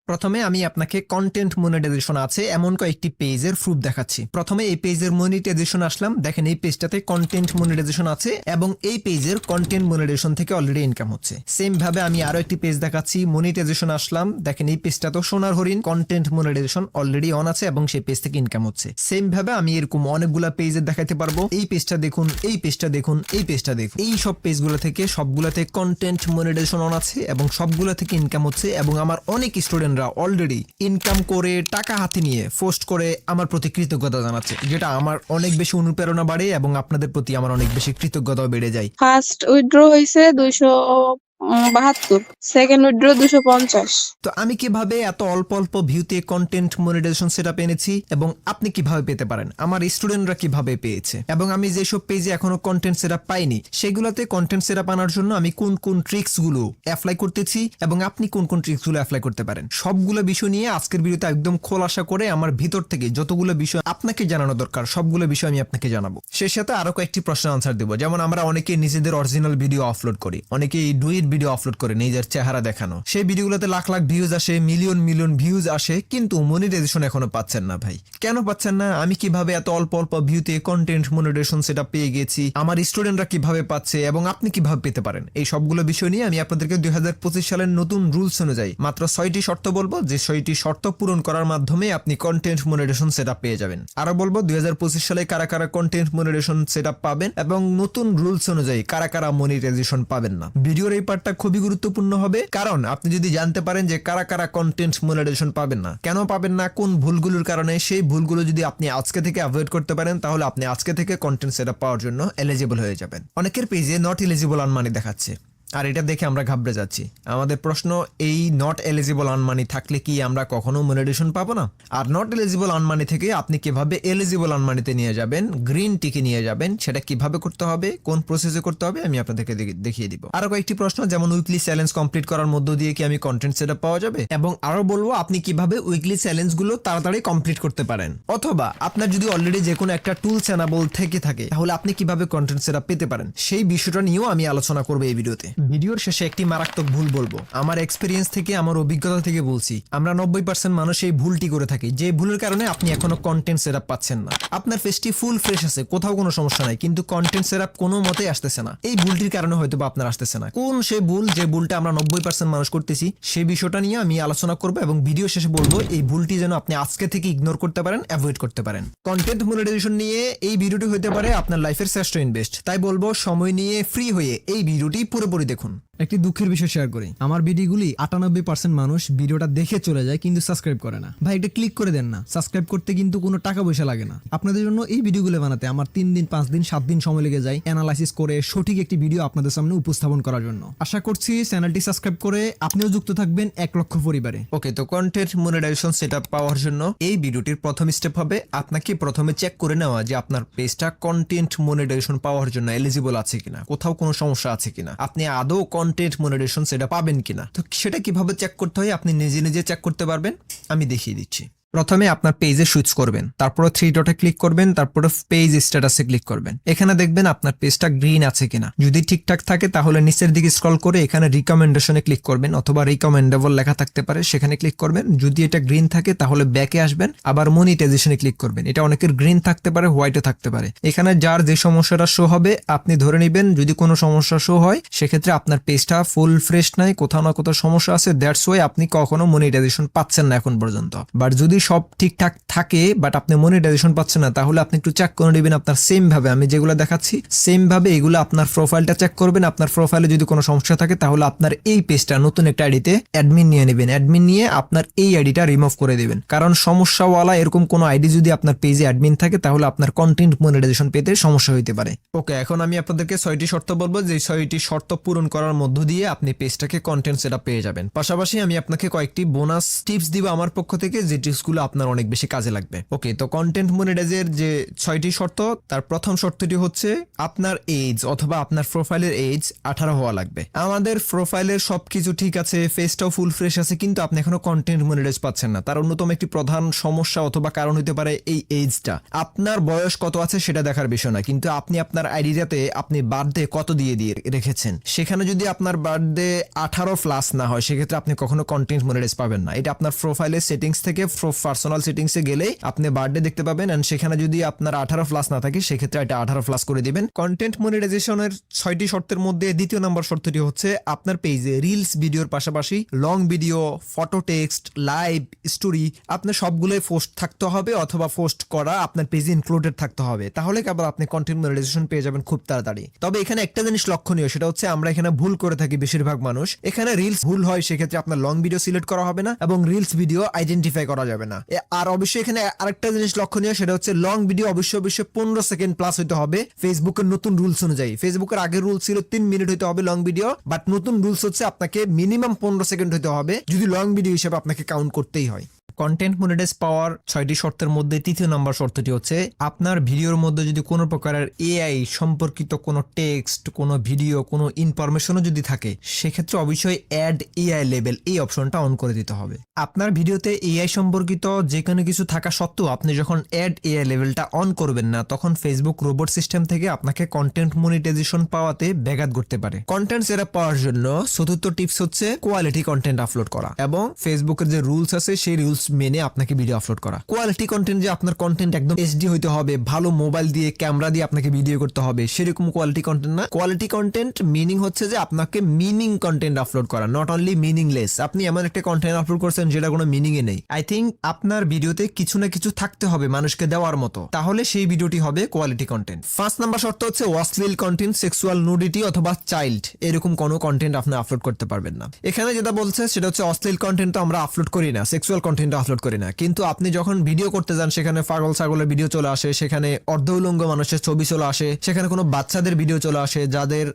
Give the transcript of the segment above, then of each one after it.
প্রথমে আমি আপনাকে কন্টেন্ট মনিটাইজেশন আছে এমন কয়েকটি পেজের প্রুফ দেখাচ্ছি। প্রথমে এই পেজের মনিটাইজেশন আসলাম, দেখেন এই পেজটাতে কন্টেন্ট মনিটাইজেশন আছে এবং এই পেজের কন্টেন্ট মনিটাইজেশন থেকে অলরেডি ইনকাম হচ্ছে। সেম ভাবে আমি আরো একটি পেজ দেখাচ্ছি, মনিটাইজেশন আসলাম, দেখেন এই পেজটা তো সোনার হরিণ, কন্টেন্ট মনিটাইজেশন অলরেডি অন আছে এবং সেই পেজ থেকে ইনকাম হচ্ছে। সেম ভাবে আমি এরকম অনেকগুলা পেজে দেখাতে পারবো, এই পেজটা দেখুন, এই পেজটা দেখুন, এই পেজটা দেখুন, এই সব পেজগুলো থেকে সবগুলাতে কন্টেন্ট মনিটাইজেশন অন আছে এবং সবগুলা থেকে ইনকাম হচ্ছে এবং আমার অনেক স্টুডেন্টরা অলরেডি ইনকাম করে টাকা হাতে নিয়ে পোস্ট করে আমার প্রতি কৃতজ্ঞতা জানাচ্ছে, যেটা আমার অনেক বেশি অনুপ্রেরণা বাড়ে এবং আপনাদের প্রতি আমার অনেক বেশি কৃতজ্ঞতাও বেড়ে যায়। ফার্স্ট উইথড্র হয়েছে 272, সেকেন্ড উইথড্র 250। তো আমি কিভাবে এত অল্প অল্প ভিউতে কন্টেন্ট মনিটাইজেশন সেটআপ এনেছি এবং আপনি কিভাবে পেতে পারেন, আমার স্টুডেন্টরা কিভাবে পেয়েছে, এবং আমি যেসব পেজে এখনো কন্টেন্ট সেটআপ পাইনি সেগুলোতে কন্টেন্ট সেটআপ আনার জন্য আমি কোন কোন ট্রিক্স গুলো অ্যাপ্লাই করতেছি এবং আপনি কোন কোন ট্রিক্স গুলো অ্যাপ্লাই করতে পারেন, সবগুলো বিষয় নিয়ে আজকের ভিডিওতে একদম খোলাসা করে আমার ভিতর থেকে যতগুলো বিষয় আপনাকে জানানো দরকার সবগুলো বিষয় আমি আপনাকে জানাবো। সেই সাথে আরো কয়েকটি প্রশ্নের আনসার দেবো, যেমন আমরা অনেকে নিজেদের অরিজিনাল ভিডিও আপলোড করি, অনেকে ডুইট ভিডিও আপলোড করে নিজের চেহারা দেখানো, সেই ভিডিওগুলোতে লাখ লাখ ভিউজ আসে, মিলিয়ন মিলিয়ন ভিউজ আসে, কিন্তু মনিটাইজেশন এখনো পাচ্ছেন না। ভাই কেন পাচ্ছেন না? আমি কিভাবে এত অল্প অল্প ভিউতে কন্টেন্ট মনিটাইজেশন সেটআপ পেয়ে গেছি, আমার স্টুডেন্টরা কিভাবে পাচ্ছে এবং আপনি কিভাবে পেতে পারেন, এই সবগুলো বিষয় নিয়ে আমি আপনাদেরকে 2025 সালের নতুন রুলস অনুযায়ী মাত্র 6টি শর্ত বলবো, যে 6টি শর্ত পূরণ করার মাধ্যমে আপনি কন্টেন্ট মনিটাইজেশন সেটআপ পেয়ে যাবেন। আরো বলবো 2025 সালে কারা কারা কন্টেন্ট মনিটাইজেশন সেটআপ পাবেন এবং নতুন রুলস অনুযায়ী কারা কারা মনিটাইজেশন পাবেন না। ভিডিওর এই পার্টটা খুবই গুরুত্বপূর্ণ হবে, কারণ আপনি যদি জানতে পারেন যে কারা কারা কন্টেন্ট মনিটাইজেশন পাবেন না, কেন পাবেন না, কোন ভুলগুলোর কারণে, সেই ভুলগুলো যদি আপনি আজকে থেকে অ্যাভয়েড করতে পারেন তাহলে আপনি আজকে থেকে কন্টেন্ট সেটআপ পাওয়ার জন্য এলিজিবল হয়ে যাবেন। অনেকের পেজে নট এলিজিবল অন মানি দেখাচ্ছে, আর এটা দেখে আমরা ঘাবড়ে যাচ্ছি। আমাদের প্রশ্ন, এই নট এলিজিবল অন মানি থাকলে কি আমরা কখনো মনিটাইজেশন পাবো না? আর নট এলিজিবল অন মানি থেকে আপনি কিভাবে এলিজিবল অন মানিতে নিয়ে যাবেন, গ্রিন টিকে নিয়ে যাবেন, সেটা কিভাবে করতে হবে, কোন প্রসেসে করতে হবে আমি আপনাদেরকে দেখিয়ে দিব। আরো কয়েকটি প্রশ্ন, যেমন উইকলি চ্যালেঞ্জ কমপ্লিট করার মধ্য দিয়ে কি আমি কন্টেন্ট সেটআপ পাওয়া যাবে, এবং আরো বলবো আপনি কিভাবে উইকলি চ্যালেঞ্জ গুলো তাড়াতাড়ি কমপ্লিট করতে পারেন, অথবা আপনার যদি অলরেডি যে কোনো একটা টুলস এনাবল থেকে থাকে তাহলে আপনি কিভাবে কন্টেন্ট সেটআপ পেতে পারেন, সেই বিষয়টা নিয়েও আমি আলোচনা করবো এই ভিডিওতে। ভিডিওর শেষে একটি মারাত্মক ভুল বলবো, আমার এক্সপেরিয়েন্স থেকে, আমার অভিজ্ঞতা থেকে বলছি, আমরা 90% মানুষ এই ভুলটি করে থাকি, যে ভুলের কারণে আপনি এখনো কন্টেন্ট সেটআপ পাচ্ছেন না। আপনার ফেসটি ফুল ফ্রেশ আছে, কোথাও কোনো সমস্যা নাই, কিন্তু কন্টেন্ট সেটআপ কোনো মতেই আসতেছে না। এই ভুলটির কারণে হয়তো আপনার আসতেছে না। কোন সেই ভুল, যে ভুলটা আমরা 90% মানুষ করতেছি, সেই বিষয়টা নিয়ে আমি আলোচনা করবো এবং ভিডিও শেষে বলবো এই ভুলটি যেন আপনি আজকে থেকে ইগনোর করতে পারেন, অ্যাভয়েড করতে পারেন। কন্টেন্ট মনিটাইজেশন নিয়ে এই ভিডিওটি হতে পারে আপনার লাইফের শ্রেষ্ঠ ইনভেস্ট, তাই বলবো সময় নিয়ে ফ্রি হয়ে এই ভিডিওটি পুরোপুরি দেখুন। একটি দুঃখের বিষয় শেয়ার করি, আমার ভিডিওগুলি 98% মানুষ ভিডিওটা দেখে চলে যায় কিন্তু সাবস্ক্রাইব করে না। ভাই এটা ক্লিক করে দেন না, সাবস্ক্রাইব করতে কিন্তু কোনো টাকা পয়সা লাগে না। আপনাদের জন্য এই ভিডিওগুলো বানাতে আমার 3 দিন 5 দিন 7 দিন সময় লেগে যায় অ্যানালাইসিস করে সঠিক একটি ভিডিও আপনাদের সামনে উপস্থাপন করার জন্য। আশা করছি চ্যানেলটি সাবস্ক্রাইব করে আপনিও যুক্ত থাকবেন 1 লক্ষ পরিবারে। ওকে, তো কন্টেন্ট মনিটাইজেশন সেটআপ পাওয়ার জন্য এই ভিডিওটির প্রথম স্টেপ হবে আপনাকে প্রথমে চেক করে নেওয়া যে আপনার পেজটা কন্টেন্ট মনিটাইজেশন পাওয়ার জন্য এলিজিবল আছে কিনা, কোথাও কোনো সমস্যা আছে কিনা, আপনি আদৌ কন্টেন্ট মনিটাইজেশন সেটা পাবেন কিনা। তো সেটা কিভাবে চেক করতে হয় আপনি নিজে নিজে চেক করতে পারবেন, আমি দেখিয়ে দিচ্ছি। প্রথমে আপনার পেজে সুইচ করবেন, তারপরে 3 ডটে ক্লিক করবেন, তারপরে পেজ স্ট্যাটাসে ক্লিক করবেন। এখানে দেখবেন আপনার পেজটা গ্রিন আছে কিনা, যদি ঠিকঠাক থাকে তাহলে নিচের দিকে স্ক্রল করে এখানে রিকমেন্ডেশনে ক্লিক করবেন, অথবা রিকমেন্ডেবল লেখা থাকতে পারে সেখানে ক্লিক করবেন। যদি এটা গ্রিন থাকে তাহলে ব্যাকে আসবেন, আবার মনিটাইজেশনে ক্লিক করবেন। এটা অনেকের গ্রিন থাকতে পারে, হোয়াইটও থাকতে পারে। এখানে যার যে সমস্যাটা শো হবে আপনি ধরে নেবেন, যদি কোনো সমস্যা শো হয় সেক্ষেত্রে আপনার পেজটা ফুল ফ্রেশ নাই, কোথাও না কোথাও সমস্যা আছে, দ্যাটস ওয়াই আপনি কখনো মনিটাইজেশন পাচ্ছেন না এখন পর্যন্ত। বাট যদি সব ঠিকঠাক থাকে বাট আপনি মনিটাইজেশন পাচ্ছেন না তাহলে আপনি একটু চেক করে নেবেন আপনার সেম ভাবে আমি যেগুলো দেখাচ্ছি সেম ভাবে এগুলো আপনার প্রোফাইলটা চেক করবেন। আপনার প্রোফাইলে যদি কোনো সমস্যা থাকে তাহলে আপনার এই পেজটা নতুন একটা আইডিতে অ্যাডমিন নিয়ে নেবেন, অ্যাডমিন নিয়ে আপনার এই আইডিটা রিমুভ করে দিবেন, কারণ সমস্যাওয়ালা এরকম কোনো আইডি যদি আপনার পেজে অ্যাডমিন থাকে তাহলে আপনার কন্টেন্ট মনিটাইজেশন পেতে সমস্যা হতে পারে। ওকে, এখন আমি আপনাদেরকে 6টি শর্ত বলবো, যে 6টি শর্ত পূরণ করার মধ্য দিয়ে আপনি পেজটাকে কন্টেন্ট সেটআপ পেয়ে যাবেন। পাশাপাশি আমি আপনাকে কয়েকটি বোনাস টিপস দিব আমার পক্ষ থেকে, যে টিপস গুলো আপনার অনেক বেশি কাজে লাগবে। ওকে, তো কন্টেন্ট মনিটাইজের যে 6টি শর্ত, তার প্রথম শর্তটি হচ্ছে আপনার এজ অথবা আপনার প্রোফাইলের এজ 18 হওয়া লাগবে। আমাদের প্রোফাইলের সবকিছু ঠিক আছে, ফেসটাও ফুল ফ্রেশ আছে, কিন্তু আপনি এখনো কন্টেন্ট মনিটাইজ পাচ্ছেন না। তার অন্যতম একটি প্রধান সমস্যা অথবা কারণ হতে পারে এই এজটা। আপনার বয়স কত আছে সেটা দেখার বিষয় না, কিন্তু আপনি আপনার আইডিটাতে আপনি বার্থডে কত দিয়ে রেখেছেন, সেখানে যদি আপনার বার্থডে 18+ না হয়, সেক্ষেত্রে আপনি কখনো কন্টেন্ট মনিটাইজ পাবেন না। এটা আপনার প্রোফাইলের সেটিংস থেকে পার্সোনাল সেটিংসে গেলে আপনি বার্থডে দেখতে পাবেন, এন্ড সেখানে যদি আপনার 18+ না থাকে সেক্ষেত্রে এটা 18+ করে দিবেন। কন্টেন্ট মনিটাইজেশনের 6টি শর্তের মধ্যে দ্বিতীয় নম্বর শর্তটি হচ্ছে আপনার পেজে রিলস ভিডিওর পাশাপাশি long video, photo, text, live, story আপনার সবগুলোই পোস্ট থাকতে হবে অথবা পোস্ট করা আপনার পেজে ইনক্লুডেড থাকতে হবে। তাহলে কেবল আপনি কন্টেন্ট মনিটাইজেশন পেয়ে যাবেন খুব তাড়াতাড়ি। তবে এখানে একটা জিনিস লক্ষণীয়, সেটা হচ্ছে আমরা এখানে ভুল করে থাকি বেশিরভাগ মানুষ। এখানে রিলস ভুল হয়, সেক্ষেত্রে আপনার লং ভিডিও সিলেক্ট করা হবে না এবং রিলস ভিডিও আইডেন্টিফাই করা যাবে না। আর অবশ্যই এখানে আরেকটা জিনিস লক্ষণীয়, সেটা হচ্ছে লং ভিডিও অবশ্যই 15 সেকেন্ড প্লাস হতে হবে ফেসবুকের নতুন রুলস অনুযায়ী। ফেসবুকের আগের রুল ছিল 3 মিনিট হতে হবে লং ভিডিও, বাট নতুন রুলস হচ্ছে আপনাকে মিনিমাম 15 সেকেন্ড হতে হবে যদি লং ভিডিও হিসেবে আপনাকে কাউন্ট করতেই হয়। কন্টেন্ট মনিটাইজ পাওয়ার 6টি শর্তের মধ্যে তৃতীয় নম্বর শর্তটি হচ্ছে আপনার ভিডিওর মধ্যে যদি কোনো প্রকারের এআই সম্পর্কিত কোনো টেক্সট, কোনো ভিডিও, কোনো ইনফরমেশনও যদি থাকে, সেক্ষেত্রে অবশ্যই অ্যাড এআই লেভেল এই অপশনটা অন করে দিতে হবে। আপনার ভিডিওতে এআই সম্পর্কিত যে কোনো কিছু থাকা সত্ত্বেও আপনি যখন অ্যাড এআই লেভেলটা অন করবেন না, তখন ফেসবুক রোবট সিস্টেম থেকে আপনাকে কন্টেন্ট মনিটাইজেশন পাওয়াতে ব্যাঘাত ঘটতে পারে। কন্টেন্ট সেরা পাওয়ার জন্য চতুর্থ টিপস হচ্ছে কোয়ালিটি কন্টেন্ট আপলোড করা এবং ফেসবুকের যে রুলস আছে সেই রুলস মেনে আপনাকে ভিডিও আপলোড করা। কোয়ালিটি কন্টেন্ট যে আপনার কন্টেন্ট একদম এইচডি হইতে হবে, ভালো মোবাইল দিয়ে ক্যামেরা দিয়ে আপনাকে ভিডিও করতে হবে, সেরকম কোয়ালিটি কন্টেন্ট না। কোয়ালিটি কন্টেন্ট মিনিং হচ্ছে যে আপনাকে মিনিং কন্টেন্ট আপলোড করা, নট অনলি মিনিংলেস। আপনি এমন একটা কন্টেন্ট আপলোড করছেন যেটা কোনো মিনিং এ নেই। আই থিঙ্ক আপনার ভিডিওতে কিছু না কিছু থাকতে হবে মানুষকে দেওয়ার মতো, তাহলে সেই ভিডিওটি হবে কোয়ালিটি কন্টেন্ট। 5 নাম্বার শর্ত হচ্ছে অশ্লীল কন্টেন্ট, সেক্সুয়াল নুডিটি অথবা চাইল্ড এরকম কোনো কন্টেন্ট আপনি আপলোড করতে পারবেন না। এখানে যেটা বলছে সেটা হচ্ছে অশ্লীল কন্টেন্ট তো আমরা আপলোড করি না, সেক্সুয়াল কন্টেন্ট আপলোড করি না, কিন্তু আপনি যখন ভিডিও করতে যান সেখানে পাগল ছাগলের ভিডিও চলে আসে, সেখানে অর্ধউলঙ্গ মানুষের ছবি চলে আসে, সেখানে কোনো বাচ্চাদের ভিডিও চলে আসে যাদের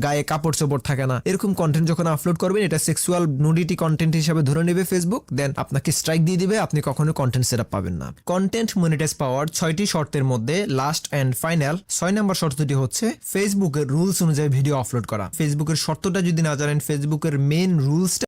গায়ে কাপড় চোপড় থাকে না, এরকম কন্টেন্ট যখন আপলোড করবেন এটা সেক্সুয়াল নুডিটি কন্টেন্ট হিসেবে ধরে নেবে ফেসবুক, দেন আপনাকে স্ট্রাইক দিয়ে দিবে, আপনি কখনো কন্টেন্ট সেটআপ পাবেন না। কন্টেন্ট মনিটাইজ পাওয়ার 6টি শর্তের মধ্যে লাস্ট এন্ড ফাইনাল 6 নাম্বার শর্তটি হচ্ছে ফেসবুকের রুলস অনুযায়ী ভিডিও আপলোড করা। ফেসবুকের শর্তটা যদি না জানেন, ফেসবুকের মেইন রুলসটা